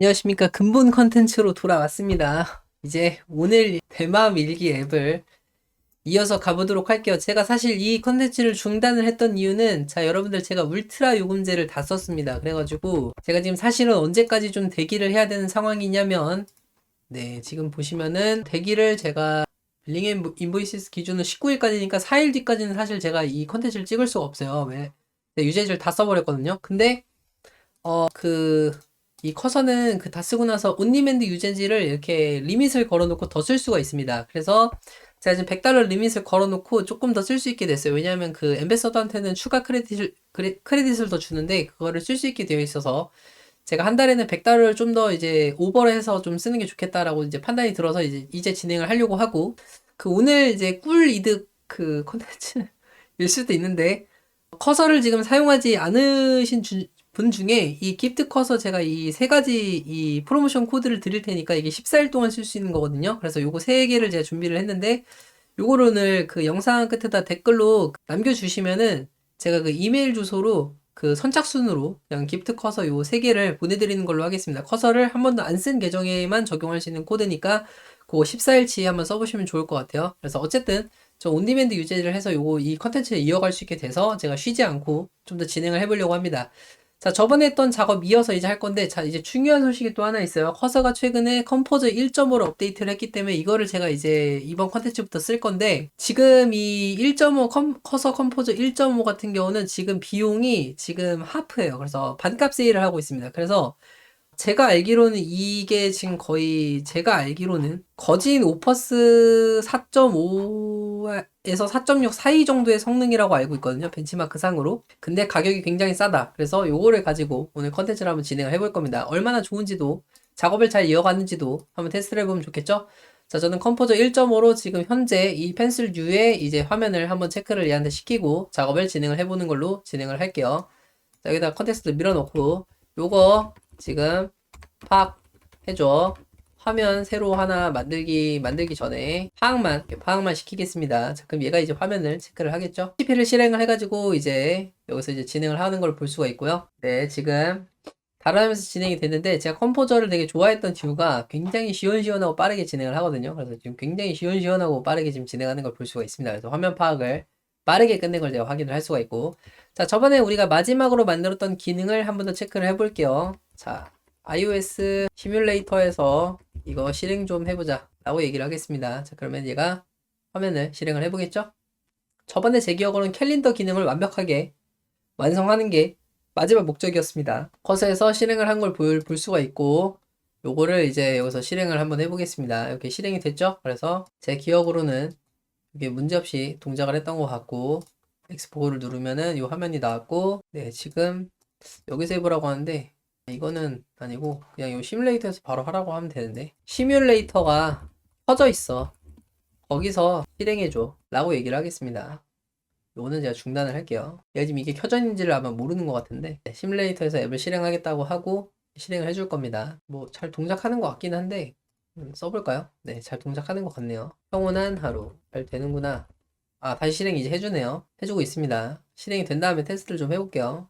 안녕하십니까. 근본 컨텐츠로 돌아왔습니다. 이제 오늘 대마음 일기 앱을 이어서 가보도록 할게요. 제가 사실 이 컨텐츠를 중단을 했던 이유는, 자, 여러분들 제가 울트라 요금제를 다 썼습니다. 그래가지고 제가 지금 사실은 언제까지 좀 대기를 해야 되는 상황이냐면, 네, 지금 보시면은 대기를 제가 빌링 앤 인보이시스 기준은 19일까지니까 4일 뒤까지는 사실 제가 이 컨텐츠를 찍을 수가 없어요. 왜? 네, 유제지를 다 써버렸거든요. 근데 이 커서는 그 다 쓰고 나서 온리맨드 유제지를 이렇게 리밋을 걸어놓고 더 쓸 수가 있습니다. 그래서 제가 지금 100달러 리밋을 걸어놓고 조금 더 쓸 수 있게 됐어요. 왜냐하면 그 엠베서더한테는 추가 크레딧을 더 주는데, 그거를 쓸 수 있게 되어 있어서 제가 한 달에는 100달러를 좀 더 이제 오버를 해서 좀 쓰는 게 좋겠다라고 이제 판단이 들어서 이제 진행을 하려고 하고, 그 오늘 이제 꿀 이득 그 콘텐츠일 수도 있는데, 커서를 지금 사용하지 않으신 분 중에 이 기프트 커서 제가 이 세 가지 이 프로모션 코드를 드릴 테니까 이게 14일 동안 쓸 수 있는 거거든요. 그래서 요거 세 개를 제가 준비를 했는데, 요거를 오늘 그 영상 끝에다 댓글로 남겨주시면은 제가 그 이메일 주소로 그 선착순으로 그냥 기프트 커서 요 세 개를 보내드리는 걸로 하겠습니다. 커서를 한 번도 안 쓴 계정에만 적용할 수 있는 코드니까 그거 14일치 한번 써보시면 좋을 것 같아요. 그래서 어쨌든 저 온디맨드 유지를 해서 요거 이 컨텐츠를 이어갈 수 있게 돼서 제가 쉬지 않고 좀 더 진행을 해보려고 합니다. 자, 저번에 했던 작업 이어서 이제 할 건데, 자, 이제 중요한 소식이 또 하나 있어요. 커서가 최근에 컴포저 1.5로 업데이트를 했기 때문에 이거를 제가 이제 이번 컨텐츠부터 쓸 건데, 지금 이 1.5 커서 컴포저 1.5 같은 경우는 지금 비용이 지금 하프예요. 그래서 반값 세일을 하고 있습니다. 그래서 제가 알기로는 이게 지금 거의, 제가 알기로는 거진 오퍼스 4.5에서 4.6 사이 정도의 성능이라고 알고 있거든요. 벤치마크 상으로. 근데 가격이 굉장히 싸다. 그래서 요거를 가지고 오늘 컨텐츠를 한번 진행을 해볼 겁니다. 얼마나 좋은지도, 작업을 잘 이어가는지도 한번 테스트를 해보면 좋겠죠? 자, 저는 컴포저 1.5로 지금 현재 이 펜슬 U의 이제 화면을 한번 체크를 얘한테 시키고 작업을 진행을 해보는 걸로 진행을 할게요. 자, 여기다 컨텍스트 밀어넣고, 요거 지금 팍 해줘. 화면 새로 하나 만들기 전에 파악만 시키겠습니다. 자, 그럼 얘가 이제 화면을 체크를 하겠죠? PP를 실행을 해가지고 이제 여기서 이제 진행을 하는 걸 볼 수가 있고요. 네, 지금 다루면서 진행이 됐는데, 제가 컴포저를 되게 좋아했던 이유가 굉장히 시원시원하고 빠르게 진행을 하거든요. 그래서 지금 굉장히 시원시원하고 빠르게 지금 진행하는 걸 볼 수가 있습니다. 그래서 화면 파악을 빠르게 끝낸 걸 제가 확인을 할 수가 있고, 자, 저번에 우리가 마지막으로 만들었던 기능을 한 번 더 체크를 해볼게요. 자, iOS 시뮬레이터에서 이거 실행 좀 해보자 라고 얘기를 하겠습니다. 자, 그러면 얘가 화면을 실행을 해보겠죠? 저번에 제 기억으로는 캘린더 기능을 완벽하게 완성하는 게 마지막 목적이었습니다. 커서에서 실행을 한 걸 볼 수가 있고, 요거를 이제 여기서 실행을 한번 해보겠습니다. 이렇게 실행이 됐죠? 그래서 제 기억으로는 이게 문제없이 동작을 했던 것 같고, 엑스포를 누르면은 이 화면이 나왔고, 네, 지금 여기서 해보라고 하는데, 이거는 아니고 그냥 이 시뮬레이터에서 바로 하라고 하면 되는데, 시뮬레이터가 켜져 있어. 거기서 실행해줘 라고 얘기를 하겠습니다. 요거는 제가 중단을 할게요. 얘가 지금 이게 켜져 있는지를 아마 모르는 것 같은데, 네, 시뮬레이터에서 앱을 실행하겠다고 하고 실행을 해줄 겁니다. 뭐 잘 동작하는 것 같긴 한데, 써볼까요? 네, 잘 동작하는 것 같네요. 평온한 하루. 잘 되는구나. 아, 다시 실행 이제 해주네요. 해주고 있습니다. 실행이 된 다음에 테스트를 좀 해볼게요.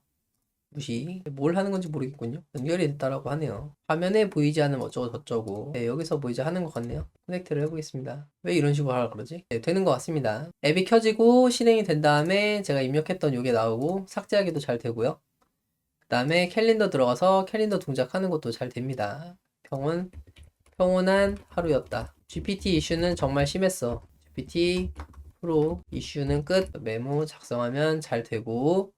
무시. 뭘 하는 건지 모르겠군요. 연결이 됐다라고 하네요. 화면에 보이지 않는 어쩌고 저쩌고. 네, 여기서 뭐 이제 하는 것 같네요. 커넥트를 해보겠습니다. 왜 이런 식으로 하라 그러지? 네, 되는 것 같습니다. 앱이 켜지고 실행이 된 다음에 제가 입력했던 요게 나오고 삭제하기도 잘 되고요. 그 다음에 캘린더 들어가서 캘린더 동작하는 것도 잘 됩니다. 평온한 하루였다. GPT 이슈는 정말 심했어. GPT 프로 이슈는 끝. 메모 작성하면 잘 되고,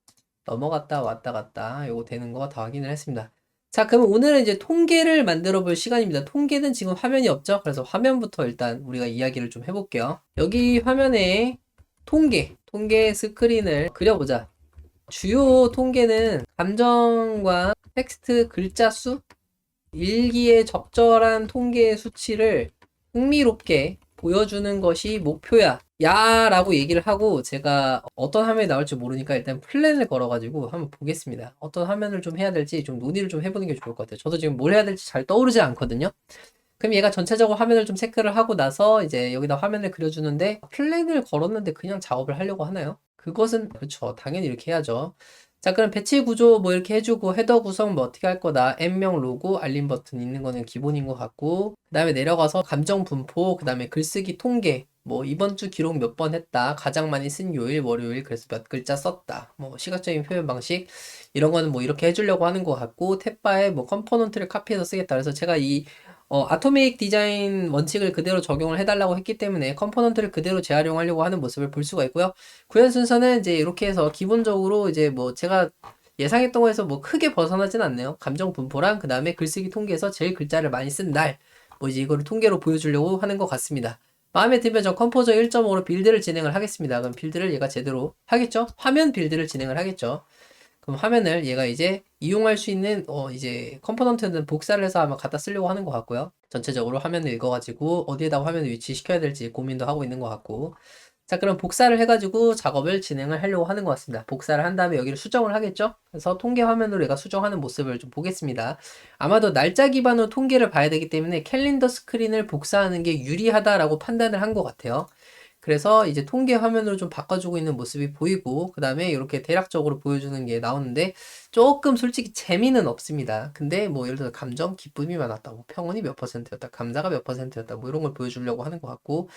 넘어갔다 왔다 갔다 요거 되는 거 다 확인을 했습니다. 자, 그럼 오늘은 이제 통계를 만들어 볼 시간입니다. 통계는 지금 화면이 없죠? 그래서 화면부터 일단 우리가 이야기를 좀 해볼게요. 여기 화면에 통계 스크린을 그려보자. 주요 통계는 감정과 텍스트 글자 수, 일기의 적절한 통계 수치를 흥미롭게 보여주는 것이 목표야. 야 라고 얘기를 하고, 제가 어떤 화면이 나올지 모르니까 일단 플랜을 걸어가지고 한번 보겠습니다. 어떤 화면을 좀 해야 될지 좀 논의를 좀 해보는 게 좋을 것 같아요. 저도 지금 뭘 해야 될지 잘 떠오르지 않거든요. 그럼 얘가 전체적으로 화면을 좀 체크를 하고 나서 이제 여기다 화면을 그려주는데, 플랜을 걸었는데 그냥 작업을 하려고 하나요? 그것은 그렇죠. 당연히 이렇게 해야죠. 자, 그럼 배치 구조 뭐 이렇게 해주고 헤더 구성 뭐 어떻게 할 거다. N명 로고, 알림 버튼 있는 거는 기본인 것 같고, 그 다음에 내려가서 감정 분포, 그 다음에 글쓰기 통계, 뭐 이번 주 기록 몇 번 했다, 가장 많이 쓴 요일, 월요일, 그래서 몇 글자 썼다, 뭐 시각적인 표현 방식, 이런 거는 뭐 이렇게 해주려고 하는 것 같고, 탭바에 뭐 컴포넌트를 카피해서 쓰겠다. 그래서 제가 이 아토메이크 디자인 원칙을 그대로 적용을 해달라고 했기 때문에 컴포넌트를 그대로 재활용하려고 하는 모습을 볼 수가 있고요. 구현 순서는 이제 이렇게 해서 기본적으로 이제 뭐 제가 예상했던 거에서 뭐 크게 벗어나진 않네요. 감정 분포랑 그 다음에 글쓰기 통계에서 제일 글자를 많이 쓴 날, 뭐 이제 이거를 통계로 보여주려고 하는 것 같습니다. 마음에 들면 저 컴포저 1.5로 빌드를 진행을 하겠습니다. 그럼 빌드를 얘가 제대로 하겠죠? 화면 빌드를 진행을 하겠죠? 그럼 화면을 얘가 이제 이용할 수 있는 이제 컴포넌트는 복사를 해서 아마 갖다 쓰려고 하는 것 같고요. 전체적으로 화면을 읽어가지고 어디에다 화면을 위치시켜야 될지 고민도 하고 있는 것 같고. 자, 그럼 복사를 해가지고 작업을 진행을 하려고 하는 것 같습니다. 복사를 한 다음에 여기를 수정을 하겠죠? 그래서 통계 화면으로 얘가 수정하는 모습을 좀 보겠습니다. 아마도 날짜 기반으로 통계를 봐야 되기 때문에 캘린더 스크린을 복사하는 게 유리하다라고 판단을 한 것 같아요. 그래서 이제 통계 화면으로 좀 바꿔주고 있는 모습이 보이고, 그 다음에 이렇게 대략적으로 보여주는 게 나오는데, 조금 솔직히 재미는 없습니다. 근데 뭐 예를 들어 감정, 기쁨이 많았다, 뭐 평온이 몇 %였다, 감사가 몇 %였다, 뭐 이런 걸 보여주려고 하는 것 같고,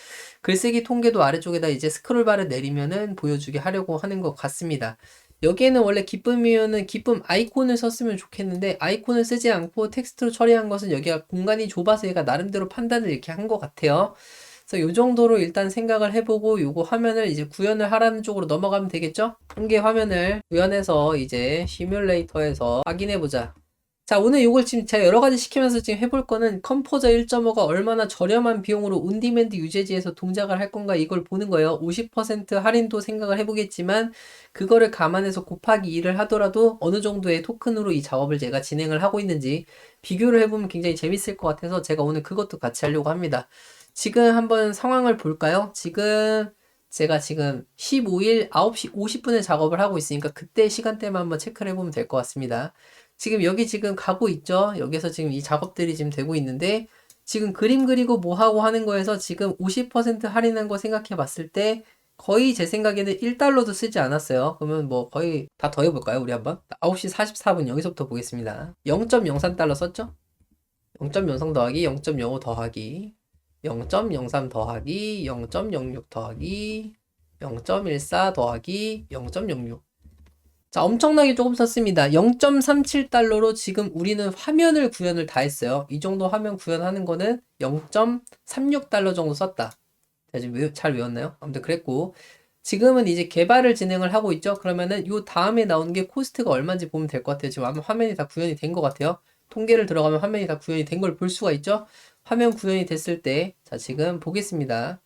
글쓰기 통계도 아래쪽에다 이제 스크롤바를 내리면은 보여주게 하려고 하는 것 같습니다. 여기에는 원래 기쁨이면은 기쁨 아이콘을 썼으면 좋겠는데, 아이콘을 쓰지 않고 텍스트로 처리한 것은 여기가 공간이 좁아서 얘가 나름대로 판단을 이렇게 한 것 같아요. 그래서 요 정도로 일단 생각을 해보고 요거 화면을 이제 구현을 하라는 쪽으로 넘어가면 되겠죠? 통계 화면을 구현해서 이제 시뮬레이터에서 확인해보자. 자, 오늘 요걸 지금 제가 여러 가지 시키면서 지금 해볼 거는 컴포저 1.5가 얼마나 저렴한 비용으로 온디맨드 유제지에서 동작을 할 건가 이걸 보는 거예요. 50% 할인도 생각을 해보겠지만 그거를 감안해서 곱하기 2를 하더라도 어느 정도의 토큰으로 이 작업을 제가 진행을 하고 있는지 비교를 해보면 굉장히 재밌을 것 같아서 제가 오늘 그것도 같이 하려고 합니다. 지금 한번 상황을 볼까요? 제가 지금 15일 9시 50분에 작업을 하고 있으니까 그때 시간대만 한번 체크를 해보면 될 것 같습니다. 지금 여기 지금 가고 있죠? 여기서 지금 이 작업들이 지금 되고 있는데 지금 그림 그리고 뭐 하고 하는 거에서 지금 50% 할인한 거 생각해 봤을 때 거의 제 생각에는 1달러도 쓰지 않았어요. 그러면 뭐 거의 다 더해볼까요? 우리 한번 9시 44분 여기서부터 보겠습니다. 0.03달러 썼죠? 0.03 더하기 0.05 더하기 0.03 더하기 0.06 더하기 0.14 더하기 0.06. 자, 엄청나게 조금 썼습니다. 0.37달러로 지금 우리는 화면을 구현을 다 했어요. 이 정도 화면 구현하는 거는 0.36달러 정도 썼다. 자, 지금 잘 외웠나요? 아무튼 그랬고, 지금은 이제 개발을 진행을 하고 있죠. 그러면은 요 다음에 나오는 게 코스트가 얼마인지 보면 될 것 같아요. 지금 아마 화면이 다 구현이 된 것 같아요. 통계를 들어가면 화면이 다 구현이 된 걸 볼 수가 있죠. 화면 구현이 됐을 때, 자, 지금 보겠습니다.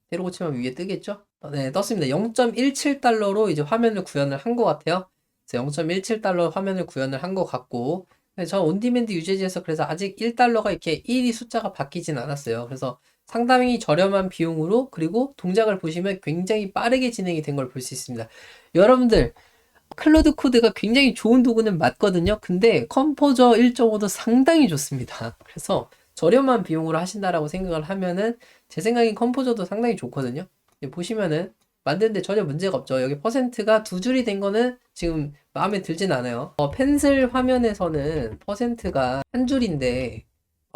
세로 고치면 위에 뜨겠죠? 네, 떴습니다. 0.17달러로 이제 화면을 구현을 한 것 같아요. 그래서 0.17달러 화면을 구현을 한 것 같고, 저 온디맨드 유제지에서 그래서 아직 1달러가 이렇게 1이 숫자가 바뀌진 않았어요. 그래서 상당히 저렴한 비용으로, 그리고 동작을 보시면 굉장히 빠르게 진행이 된 걸 볼 수 있습니다. 여러분들, 클로드 코드가 굉장히 좋은 도구는 맞거든요. 근데 컴포저 1.5도 상당히 좋습니다. 그래서 저렴한 비용으로 하신다라고 생각을 하면은 제 생각엔 컴포저도 상당히 좋거든요. 보시면은 만드는데 전혀 문제가 없죠. 여기 퍼센트가 두 줄이 된 거는 지금 마음에 들진 않아요. 펜슬 화면에서는 퍼센트가 한 줄인데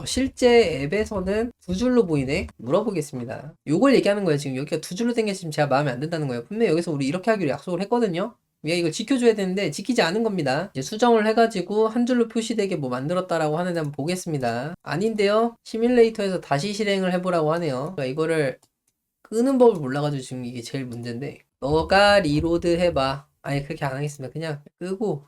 실제 앱에서는 두 줄로 보이네? 물어보겠습니다. 요걸 얘기하는 거예요. 지금 여기가 두 줄로 된 게 지금 제가 마음에 안 든다는 거예요. 분명히 여기서 우리 이렇게 하기로 약속을 했거든요. 얘가 이걸 지켜줘야 되는데 지키지 않은 겁니다. 이제 수정을 해가지고 한 줄로 표시되게 뭐 만들었다라고 하는데 한번 보겠습니다. 아닌데요. 시뮬레이터에서 다시 실행을 해보라고 하네요. 그러니까 이거를 끄는 법을 몰라가지고 지금 이게 제일 문제인데, 너가 리로드 해봐. 아니 그렇게 안 하겠습니다. 그냥 끄고,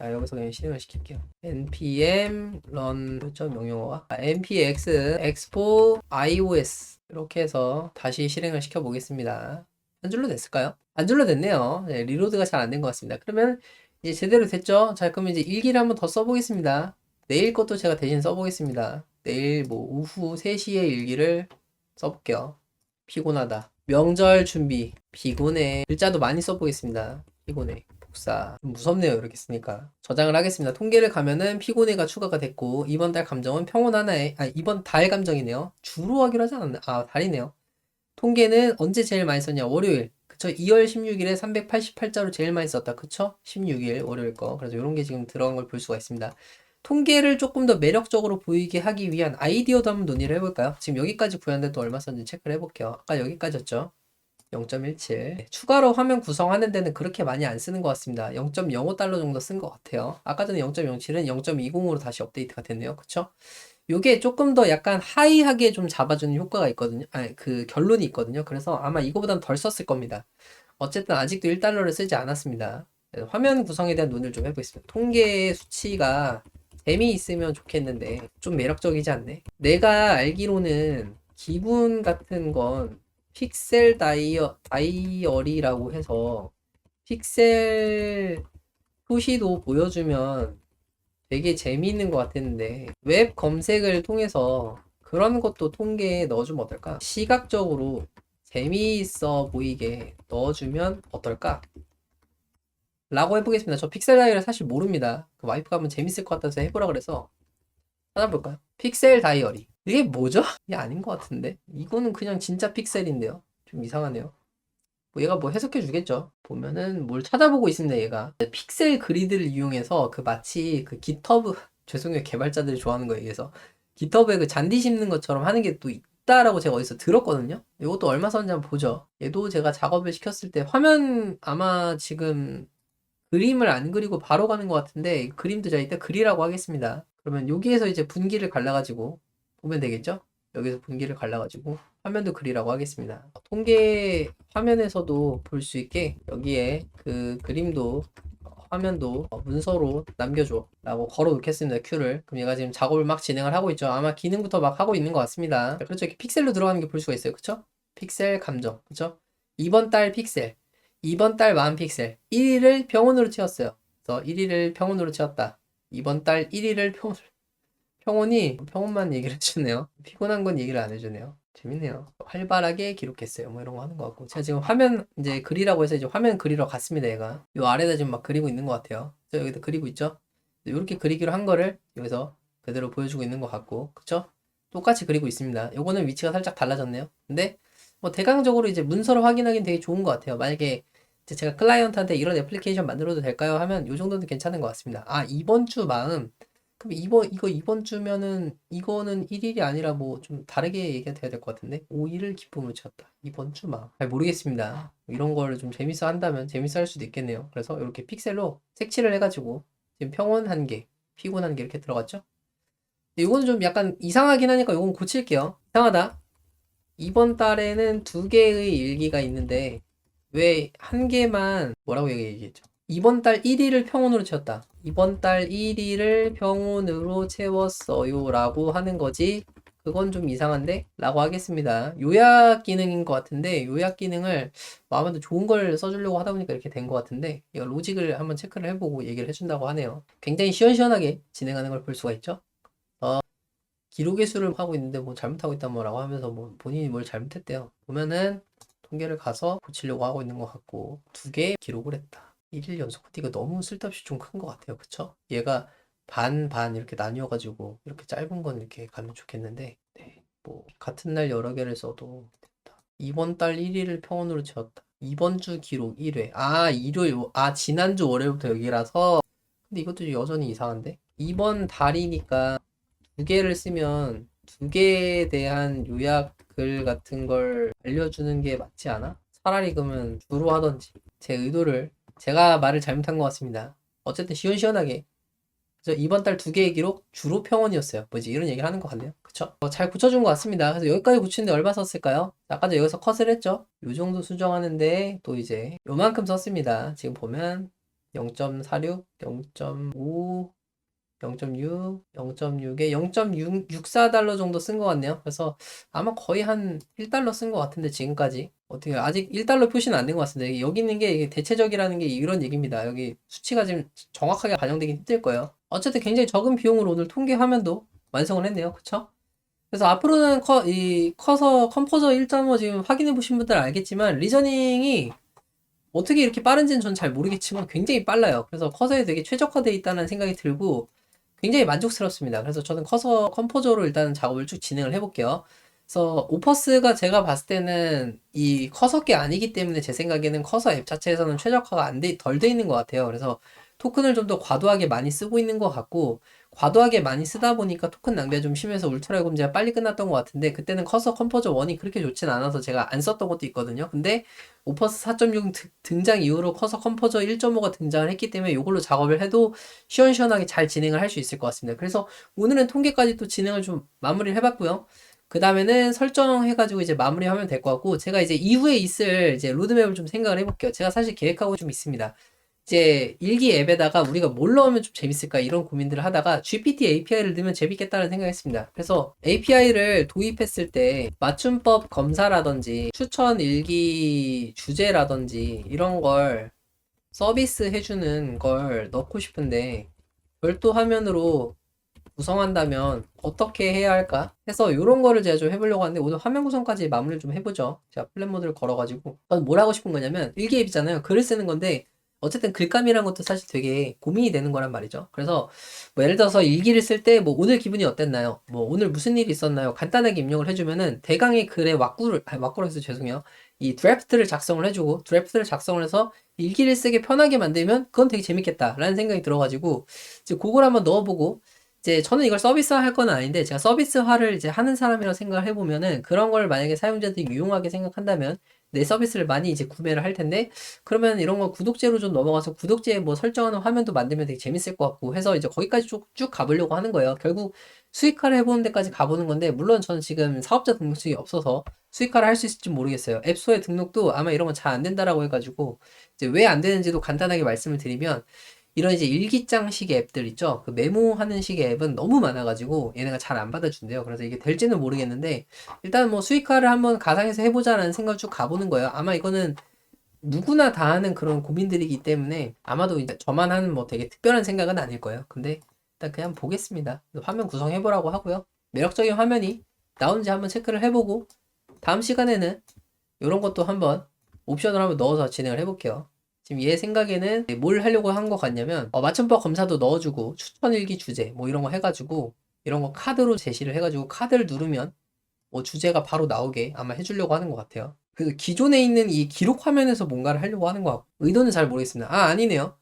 자 여기서 그냥 실행을 시킬게요. npm run 명령어가 npx expo ios 이렇게 해서 다시 실행을 시켜 보겠습니다. 한 줄로 됐을까요? 한 줄로 됐네요. 네, 리로드가 잘 안 된 것 같습니다. 그러면 이제 제대로 됐죠? 자, 그럼 이제 일기를 한번 더 써보겠습니다. 내일 것도 제가 대신 써보겠습니다. 내일 뭐 오후 3시에 일기를 써볼게요. 피곤하다. 명절 준비. 피곤해. 글자도 많이 써보겠습니다. 피곤해. 복사. 좀 무섭네요. 이렇게 쓰니까. 저장을 하겠습니다. 통계를 가면은 피곤해가 추가가 됐고, 이번 달 감정은 평온 하나에, 이번 달 감정이네요. 주로 하기로 하지 않았나? 달이네요. 통계는 언제 제일 많이 썼냐? 월요일. 그쵸? 2월 16일에 388자로 제일 많이 썼다. 그쵸? 16일 월요일 거. 그래서 이런 게 지금 들어간 걸 볼 수가 있습니다. 통계를 조금 더 매력적으로 보이게 하기 위한 아이디어도 한번 논의를 해볼까요? 지금 여기까지 구현된 또 얼마 썼는지 체크를 해볼게요. 아까 여기까지였죠? 0.17. 추가로 화면 구성하는 데는 그렇게 많이 안 쓰는 것 같습니다. 0.05달러 정도 쓴 것 같아요. 아까 전에 0.07은 0.20으로 다시 업데이트가 됐네요. 그쵸? 요게 조금 더 약간 하이하게 좀 잡아주는 효과가 있거든요. 아니, 그 결론이 있거든요. 그래서 아마 이거보단 덜 썼을 겁니다. 어쨌든 아직도 1달러를 쓰지 않았습니다. 화면 구성에 대한 논의를 좀 해보겠습니다. 통계 수치가 재미있으면 좋겠는데 좀 매력적이지 않네. 내가 알기로는 기분 같은 건 픽셀 다이어리라고 해서 픽셀 표시도 보여주면 되게 재미있는 것 같았는데 웹 검색을 통해서 그런 것도 통계에 넣어주면 어떨까? 시각적으로 재미있어 보이게 넣어주면 어떨까? 라고 해보겠습니다. 저 픽셀 다이어리 사실 모릅니다. 그 와이프가 한번 재밌을 것 같아서 해보라 그래서 찾아볼까요? 픽셀 다이어리. 이게 뭐죠? 이게 아닌 것 같은데? 이거는 그냥 진짜 픽셀인데요. 좀 이상하네요. 뭐 얘가 뭐 해석해 주겠죠. 보면은 뭘 찾아보고 있습니다, 얘가. 픽셀 그리드를 이용해서 그 마치 그 깃허브, 죄송해요, 개발자들이 좋아하는 거에 의해서. 깃허브에 그 잔디 심는 것처럼 하는 게 또 있다라고 제가 어디서 들었거든요. 이것도 얼마 썼는지 한번 보죠. 얘도 제가 작업을 시켰을 때 화면 아마 지금 그림을 안 그리고 바로 가는 것 같은데 그림도 제가 이따 그리라고 하겠습니다. 그러면 여기에서 이제 분기를 갈라가지고 보면 되겠죠? 여기서 분기를 갈라가지고 화면도 그리라고 하겠습니다. 통계 화면에서도 볼 수 있게 여기에 그 그림도 화면도 문서로 남겨줘 라고 걸어 놓겠습니다. Q를. 그럼 얘가 지금 작업을 막 진행을 하고 있죠. 아마 기능부터 막 하고 있는 것 같습니다. 그렇죠. 이렇게 픽셀로 들어가는 게 볼 수가 있어요. 그쵸? 픽셀 감정. 그쵸? 이번 달 픽셀. 이번 달 만 픽셀. 1일을 평온으로 채웠어요. 그래서 1일을 평온으로 채웠다. 이번 달 1일을 평온이 평온만 얘기를 해주네요. 피곤한 건 얘기를 안 해주네요. 재밌네요. 활발하게 기록했어요. 뭐 이런 거 하는 것 같고. 제가 지금 화면 이제 그리라고 해서 이제 화면 그리러 갔습니다. 얘가. 요 아래다 지금 막 그리고 있는 것 같아요. 저 여기다 그리고 있죠? 이렇게 그리기로 한 거를 여기서 그대로 보여주고 있는 것 같고. 그쵸? 똑같이 그리고 있습니다. 요거는 위치가 살짝 달라졌네요. 근데 뭐 대강적으로 이제 문서를 확인하기는 되게 좋은 것 같아요. 만약에 이제 제가 클라이언트한테 이런 애플리케이션 만들어도 될까요? 하면 요 정도는 괜찮은 것 같습니다. 아, 이번 주 마음. 그럼 이번 주면은 이거는 1일이 아니라 뭐 좀 다르게 얘기가 돼야 될 것 같은데 5일을 기쁨으로 채웠다. 이번 주 마음. 잘 모르겠습니다. 이런 거를 좀 재밌어 한다면 재밌어 할 수도 있겠네요. 그래서 이렇게 픽셀로 색칠을 해가지고 지금 평온 한 개, 피곤 한 개 이렇게 들어갔죠? 이거는 좀 약간 이상하긴 하니까 이건 고칠게요. 이상하다. 이번 달에는 두 개의 일기가 있는데 왜 한 개만 뭐라고 얘기했죠? 이번 달 1일을 평온으로 채웠다. 이번 달 1일을 평온으로 채웠어요 라고 하는 거지. 그건 좀 이상한데? 라고 하겠습니다. 요약 기능인 것 같은데 요약 기능을 뭐 아무래도 좋은 걸 써주려고 하다 보니까 이렇게 된 것 같은데 이거 로직을 한번 체크를 해보고 얘기를 해준다고 하네요. 굉장히 시원시원하게 진행하는 걸 볼 수가 있죠. 기록의 수를 하고 있는데 뭐 잘못하고 있단 뭐라고 하면서 뭐 본인이 뭘 잘못했대요. 보면은 통계를 가서 고치려고 하고 있는 것 같고 두 개 기록을 했다. 1일 연속 이거 너무 쓸데없이 좀 큰 것 같아요. 그쵸? 얘가 반 이렇게 나뉘어가지고 이렇게 짧은 건 이렇게 가면 좋겠는데 네, 뭐 같은 날 여러 개를 써도 됐다. 이번 달 1일을 평온으로 채웠다. 이번 주 기록 1회. 아, 일요일. 아, 지난주 월요일부터 여기라서. 근데 이것도 여전히 이상한데? 이번 달이니까 두 개를 쓰면 두 개에 대한 요약글 같은 걸 알려주는 게 맞지 않아? 차라리 그러면 주로 하던지. 제 의도를 제가 말을 잘못한 것 같습니다. 어쨌든 시원시원하게. 그래서 이번 달 두 개의 기록 주로 평원이었어요. 뭐지 이런 얘기를 하는 것 같네요. 그쵸? 잘 고쳐준 것 같습니다. 그래서 여기까지 고치는데 얼마 썼을까요? 아까 전 여기서 컷을 했죠? 요 정도 수정하는데 또 이제 요만큼 썼습니다. 지금 보면 0.46, 0.5, 0.6, 0.6에 0.664달러 정도 쓴 것 같네요. 그래서 아마 거의 한 1달러 쓴 것 같은데 지금까지 어떻게 아직 1달러 표시는 안 된 것 같습니다. 여기 있는 게 이게 대체적이라는 게 이런 얘기입니다. 여기 수치가 지금 정확하게 반영되긴 힘들 거예요. 어쨌든 굉장히 적은 비용으로 오늘 통계 화면도 완성을 했네요. 그쵸? 그래서 앞으로는 이 커서 컴포저 1.5 지금 확인해 보신 분들 알겠지만 리저닝이 어떻게 이렇게 빠른지는 전 잘 모르겠지만 굉장히 빨라요. 그래서 커서에 되게 최적화되어 있다는 생각이 들고 굉장히 만족스럽습니다. 그래서 저는 커서 컴포저로 일단 작업을 쭉 진행을 해볼게요. 그래서 오퍼스가 제가 봤을 때는 이 커서게 아니기 때문에 제 생각에는 커서 앱 자체에서는 최적화가 덜 돼 있는 것 같아요. 그래서 토큰을 좀 더 과도하게 많이 쓰고 있는 것 같고, 과도하게 많이 쓰다 보니까 토큰 낭비가 좀 심해서 울트라 요금제가 빨리 끝났던 것 같은데, 그때는 커서 컴포저 1이 그렇게 좋진 않아서 제가 안 썼던 것도 있거든요. 근데 오퍼스 4.6 등장 이후로 커서 컴포저 1.5가 등장을 했기 때문에 이걸로 작업을 해도 시원시원하게 잘 진행을 할 수 있을 것 같습니다. 그래서 오늘은 통계까지 또 진행을 좀 마무리를 해봤고요. 그 다음에는 설정해가지고 이제 마무리하면 될 것 같고, 제가 이제 이후에 있을 이제 로드맵을 좀 생각을 해볼게요. 제가 사실 계획하고 좀 있습니다. 이제 일기 앱에다가 우리가 뭘 넣으면 좀 재밌을까 이런 고민들을 하다가 GPT API를 넣으면 재밌겠다는 생각했습니다. 그래서 API를 도입했을 때 맞춤법 검사라든지 추천 일기 주제라든지 이런 걸 서비스 해주는 걸 넣고 싶은데, 별도 화면으로 구성한다면 어떻게 해야 할까 해서 이런 거를 제가 좀 해보려고 하는데, 오늘 화면 구성까지 마무리를 좀 해보죠. 제가 플랫 모드를 걸어가지고 저는 뭘 하고 싶은 거냐면, 일기 앱이잖아요. 글을 쓰는 건데 어쨌든 글감이란 것도 사실 되게 고민이 되는 거란 말이죠. 그래서 뭐 예를 들어서 일기를 쓸 때 뭐 오늘 기분이 어땠나요? 뭐 오늘 무슨 일이 있었나요? 간단하게 입력을 해주면은 대강의 글의 왁구로 해서 죄송해요. 이 드래프트를 작성을 해주고, 드래프트를 작성을 해서 일기를 쓰기 편하게 만들면 그건 되게 재밌겠다라는 생각이 들어가지고 이제 그걸 한번 넣어보고, 이제 저는 이걸 서비스화할 건 아닌데, 제가 서비스화를 이제 하는 사람이라고 생각을 해보면은, 그런 걸 만약에 사용자들이 유용하게 생각한다면 내 서비스를 많이 이제 구매를 할 텐데, 그러면 이런 거 구독제로 좀 넘어가서 구독제 뭐 설정하는 화면도 만들면 되게 재밌을 것 같고 해서 이제 거기까지 쭉 가보려고 하는 거예요. 결국 수익화를 해보는 데까지 가보는 건데, 물론 저는 지금 사업자 등록증이 없어서 수익화를 할 수 있을지 모르겠어요. 앱스토어의 등록도 아마 이런 건 잘 안 된다라고 해가지고, 이제 왜 안 되는지도 간단하게 말씀을 드리면, 이런 이제 일기장식의 앱들 있죠. 그 메모하는 식의 앱은 너무 많아가지고 얘네가 잘 안 받아준대요. 그래서 이게 될지는 모르겠는데, 일단 뭐 수익화를 한번 가상에서 해보자라는 생각을 쭉 가보는 거예요. 아마 이거는 누구나 다 하는 그런 고민들이기 때문에 아마도 이제 저만 하는 뭐 되게 특별한 생각은 아닐 거예요. 근데 일단 그냥 보겠습니다. 화면 구성해보라고 하고요. 매력적인 화면이 나오는지 한번 체크를 해보고, 다음 시간에는 이런 것도 한번 옵션을 한번 넣어서 진행을 해볼게요. 지금 얘 생각에는 뭘 하려고 한 것 같냐면, 맞춤법 검사도 넣어주고 추천일기 주제 뭐 이런 거 해가지고, 이런 거 카드로 제시를 해가지고 카드를 누르면 뭐 주제가 바로 나오게 아마 해주려고 하는 것 같아요. 그래서 기존에 있는 이 기록 화면에서 뭔가를 하려고 하는 것 같고, 의도는 잘 모르겠습니다. 아, 아니네요.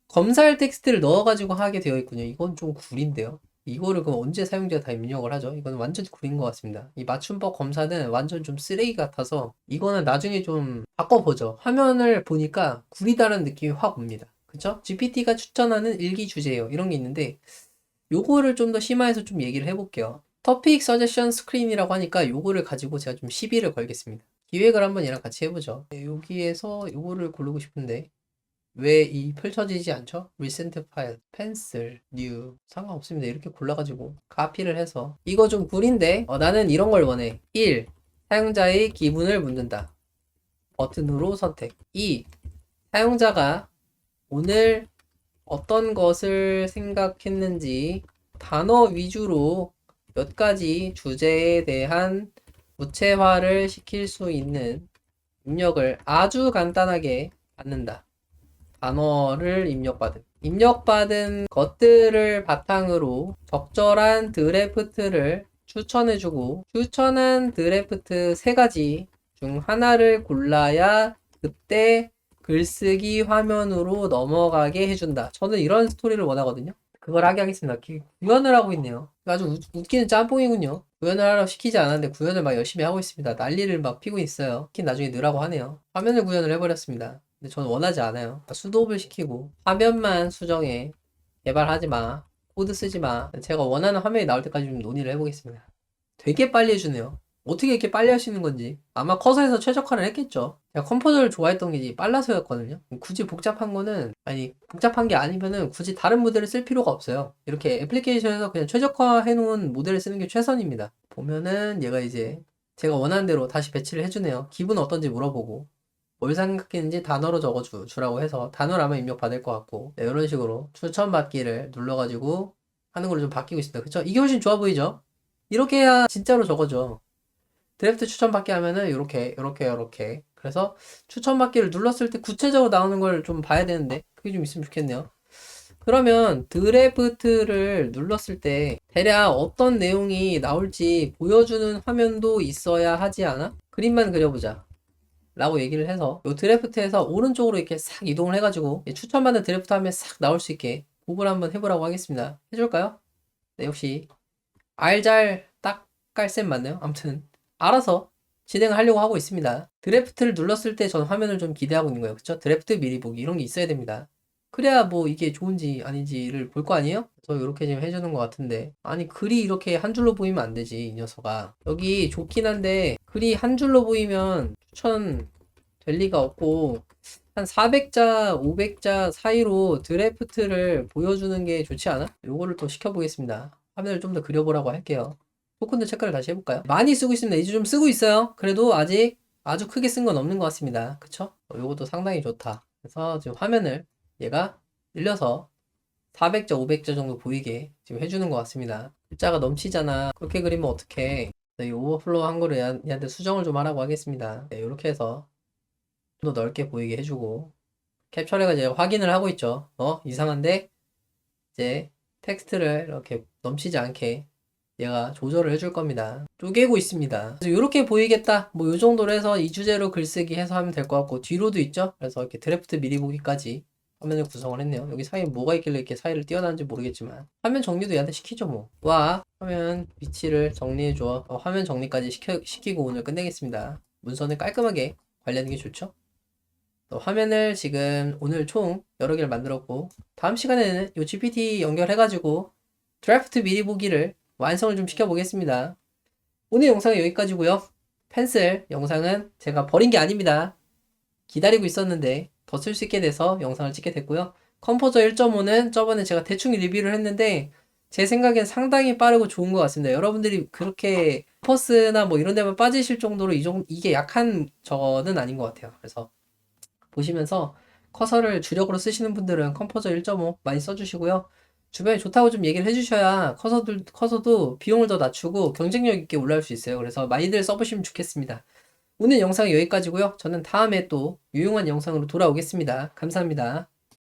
검사할 텍스트를 넣어가지고 하게 되어 있군요. 이건 좀 구린데요. 이거를 그럼 언제 사용자가 다 입력을 하죠? 이건 완전 구린 것 같습니다. 이 맞춤법 검사는 완전 좀 쓰레기 같아서 이거는 나중에 좀 바꿔보죠. 화면을 보니까 구리다는 느낌이 확 옵니다. 그쵸? GPT가 추천하는 일기 주제예요. 이런 게 있는데 요거를 좀 더 심화해서 좀 얘기를 해볼게요. 토픽 서제션 스크린이라고 하니까 요거를 가지고 제가 좀 시비를 걸겠습니다. 기획을 한번 얘랑 같이 해보죠. 여기에서 요거를 고르고 싶은데 왜 이 펼쳐지지 않죠? recent 파일, 펜슬, new 상관없습니다. 이렇게 골라가지고 카피를 해서, 이거 좀 구린데 나는 이런 걸 원해. 1. 사용자의 기분을 묻는다. 버튼으로 선택. 2. 사용자가 오늘 어떤 것을 생각했는지 단어 위주로 몇 가지 주제에 대한 구체화를 시킬 수 있는 입력을 아주 간단하게 받는다. 단어를 입력받은 것들을 바탕으로 적절한 드래프트를 추천해주고, 추천한 드래프트 3가지 중 하나를 골라야 그때 글쓰기 화면으로 넘어가게 해준다. 저는 이런 스토리를 원하거든요. 그걸 하게 하겠습니다. 구현을 하고 있네요. 아주 웃기는 짬뽕이군요. 구현을 하라고 시키지 않았는데 구현을 막 열심히 하고 있습니다. 난리를 막 피고 있어요. 특히 나중에 넣으라고 하네요. 화면을 구현을 해버렸습니다. 근데 저는 원하지 않아요. 수도업을 시키고 화면만 수정해. 개발하지 마. 코드 쓰지 마. 제가 원하는 화면이 나올 때까지 좀 논의를 해보겠습니다. 되게 빨리 해주네요. 어떻게 이렇게 빨리 하시는 건지. 아마 커서에서 최적화를 했겠죠. 제가 컴포저를 좋아했던 게 빨라서였거든요. 굳이 복잡한 거는, 아니, 복잡한 게 아니면은 굳이 다른 모델을 쓸 필요가 없어요. 이렇게 애플리케이션에서 그냥 최적화 해놓은 모델을 쓰는 게 최선입니다. 보면은 얘가 이제 제가 원하는 대로 다시 배치를 해주네요. 기분 어떤지 물어보고, 뭘 생각했는지 단어로 적어주라고 해서 단어를 아마 입력받을 것 같고, 네, 이런 식으로 추천받기를 눌러가지고 하는 걸로 좀 바뀌고 있습니다. 그쵸? 이게 훨씬 좋아 보이죠? 이렇게 해야 진짜로 저거죠. 드래프트 추천받기 하면은 요렇게 그래서 추천받기를 눌렀을 때 구체적으로 나오는 걸 좀 봐야 되는데 그게 좀 있으면 좋겠네요. 그러면 드래프트를 눌렀을 때 대략 어떤 내용이 나올지 보여주는 화면도 있어야 하지 않아? 그림만 그려보자 라고 얘기를 해서 요 드래프트에서 오른쪽으로 이렇게 싹 이동을 해가지고 추천받는 드래프트 하면 싹 나올 수 있게 곡을 한번 해보라고 하겠습니다. 해줄까요? 네, 역시 알잘 딱깔셈 맞나요? 아무튼 알아서 진행을 하려고 하고 있습니다. 드래프트를 눌렀을 때 전 화면을 좀 기대하고 있는 거예요. 그쵸? 드래프트 미리 보기 이런 게 있어야 됩니다. 그래야 뭐 이게 좋은지 아닌지를 볼 거 아니에요? 그래서 이렇게 지금 해주는 것 같은데 아니 글이 이렇게 한 줄로 보이면 안 되지 이 녀석아. 여기 좋긴 한데 글이 한 줄로 보이면 추천 될 리가 없고 한 400자, 500자 사이로 드래프트를 보여주는 게 좋지 않아? 요거를 또 시켜보겠습니다. 화면을 좀 더 그려보라고 할게요. 토큰도 체크를 다시 해볼까요? 많이 쓰고 있습니다. 이제 좀 쓰고 있어요. 그래도 아직 아주 크게 쓴 건 없는 것 같습니다. 그쵸? 요것도 상당히 좋다. 그래서 지금 화면을 얘가 늘려서 400자, 500자 정도 보이게 지금 해주는 것 같습니다. 글자가 넘치잖아. 그렇게 그리면 어떡해. 네, 이 오버플로우 한 거를 얘한테 수정을 좀 하라고 하겠습니다. 네, 이렇게 해서 좀 더 넓게 보이게 해주고 캡처레가 이제 확인을 하고 있죠. 이상한데 이제 텍스트를 이렇게 넘치지 않게 얘가 조절을 해줄 겁니다. 쪼개고 있습니다. 그래서 이렇게 보이겠다. 뭐 이 정도로 해서 이 주제로 글쓰기 해서 하면 될 것 같고 뒤로도 있죠. 그래서 이렇게 드래프트 미리 보기까지 화면을 구성을 했네요. 여기 사이에 뭐가 있길래 이렇게 사이를 띄어놨는지 모르겠지만 화면 정리도 얘한테 시키죠 뭐. 와 화면 위치를 정리해줘. 화면 정리까지 시키고 오늘 끝내겠습니다. 문서는 깔끔하게 관리하는 게 좋죠. 화면을 지금 오늘 총 여러 개를 만들었고 다음 시간에는 이 GPT 연결해가지고 드래프트 미리 보기를 완성을 좀 시켜보겠습니다. 오늘 영상은 여기까지고요. 펜슬 영상은 제가 버린 게 아닙니다. 기다리고 있었는데 더 쓸 수 있게 돼서 영상을 찍게 됐고요. 컴포저 1.5는 저번에 제가 대충 리뷰를 했는데 제 생각엔 상당히 빠르고 좋은 것 같습니다. 여러분들이 그렇게 퍼스나 뭐 이런 데만 빠지실 정도로 이게 약한 저는 아닌 것 같아요. 그래서 보시면서 커서를 주력으로 쓰시는 분들은 컴포저 1.5 많이 써주시고요. 주변에 좋다고 좀 얘기를 해주셔야 커서도 비용을 더 낮추고 경쟁력 있게 올라올 수 있어요. 그래서 많이들 써보시면 좋겠습니다. 오늘 영상은 여기까지고요. 저는 다음에 또 유용한 영상으로 돌아오겠습니다. 감사합니다.